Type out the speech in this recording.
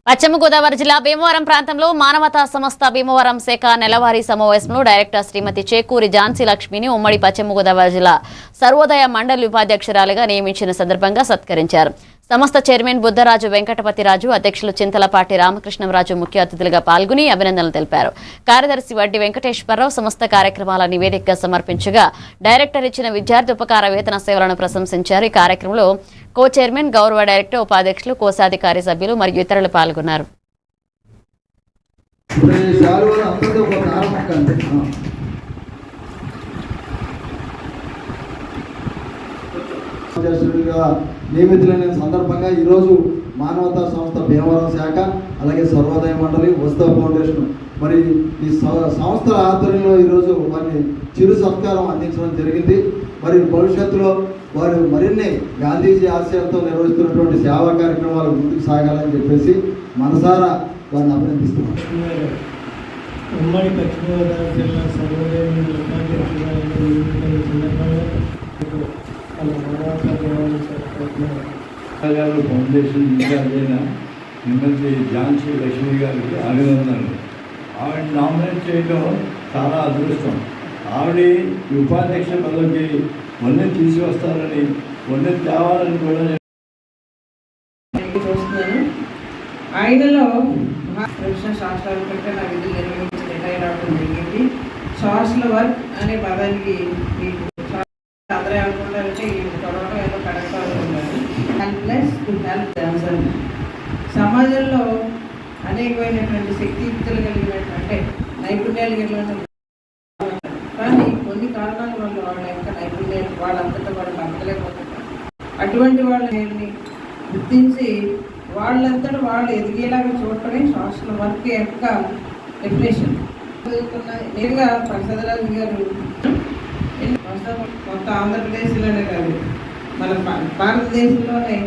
పశ్చిమ గోదావరి జిల్లా భీమవరం ప్రాంతంలో మానవతా సంస్థ భీమవరం శాఖ నెలవారీ సమావేశంలో డైరెక్టర్ శ్రీమతి చేకూరి ఝాన్సీ లక్ష్మిని ఉమ్మడి పశ్చిమ గోదావరి జిల్లా సర్వోదయ మండలి ఉపాధ్యక్షురాలిగా నియమించిన సందర్భంగా సత్కరించారు. సంస్థ చైర్మన్ బుద్ధరాజు వెంకటపతిరాజు, అధ్యక్షులు చింతలపాటి రామకృష్ణరాజు ముఖ్య అతిథులుగా పాల్గొని అభినందనలు తెలిపారు. కార్యదర్శి వడ్డి వెంకటేశ్వరరావు సంస్థ కార్యక్రమాల నివేదికగా సమర్పించగా డైరెక్టర్ ఇచ్చిన విద్యార్థి ఉపకార వేతన సేవలను ప్రశంసించారు. ఈ కార్యక్రమంలో కో చైర్మన్, గౌరవ డైరెక్టర్, ఉపాధ్యక్షులు, కోశాధికారి సభ్యులు మరియు ఇతరులు పాల్గొన్నారు. నియమితులైన సందర్భంగా ఈరోజు మానవతా సంస్థ భీమవరం శాఖ, అలాగే సర్వోదయ మండలి, ఉత్సవ ఫౌండేషన్ మరి ఈ సంస్థల ఆధ్వర్యంలో ఈరోజు వారిని చిరు సత్కారం అందించడం జరిగింది. మరి భవిష్యత్తులో వారు మరిన్ని గాంధీజీ ఆశయాలతో నిర్వహిస్తున్నటువంటి సేవా కార్యక్రమాలు ముందుకు సాగాలని చెప్పేసి మనసారా వారిని అభినందిస్తున్నాం. ఉమ్మడి పశ్చిమ గోదావరి జిల్లా సర్వోదయ ఫౌండేషన్ ఇన్ఛార్జ్ అయిన శ్రీమతి ఝాన్సీ లక్ష్మి గారికి అభినందనలు. ఆవిడ నామినేట్ చేయడం చాలా అదృష్టం. ఆవిడ ఉపాధ్యక్ష పదవికి వన్నె తీసుకొస్తారని, వన్నె తేవాలని కూడా చూస్తున్నాను. ఆయనలో ప్రొఫెషనల్ శాస్త్రాల కంటే నా విధులు నిర్వహించి రిటైర్ అవడం జరిగింది. సోషల్ వర్క్ అనే పదానికి మీకు అందరూ ఏమనుకుంటారంటే ఈ చదవడం ఏదో కరెక్ట్ అనుకుంటారు. Helpless to help themselves. సమాజంలో అనేకమైనటువంటి శక్తియుక్తులు కలిగినటువంటి నైపుణ్యాలు కలిగిన కానీ కొన్ని కారణాల వల్ల వాళ్ళ యొక్క నైపుణ్యాలు వాళ్ళంతటా వాళ్ళు బతకలేకపోతున్నారు. అటువంటి వాళ్ళని గుర్తించి వాళ్ళంతటా వాళ్ళు ఎదిగేలాగా చూడటమే సోషల్ వర్క్ యొక్క డెఫినేషన్. నేరుగా ప్రసాదరాజు గారు మొత్తం ఆంధ్రప్రదేశ్లోనే కాదు, మన భారతదేశంలోనే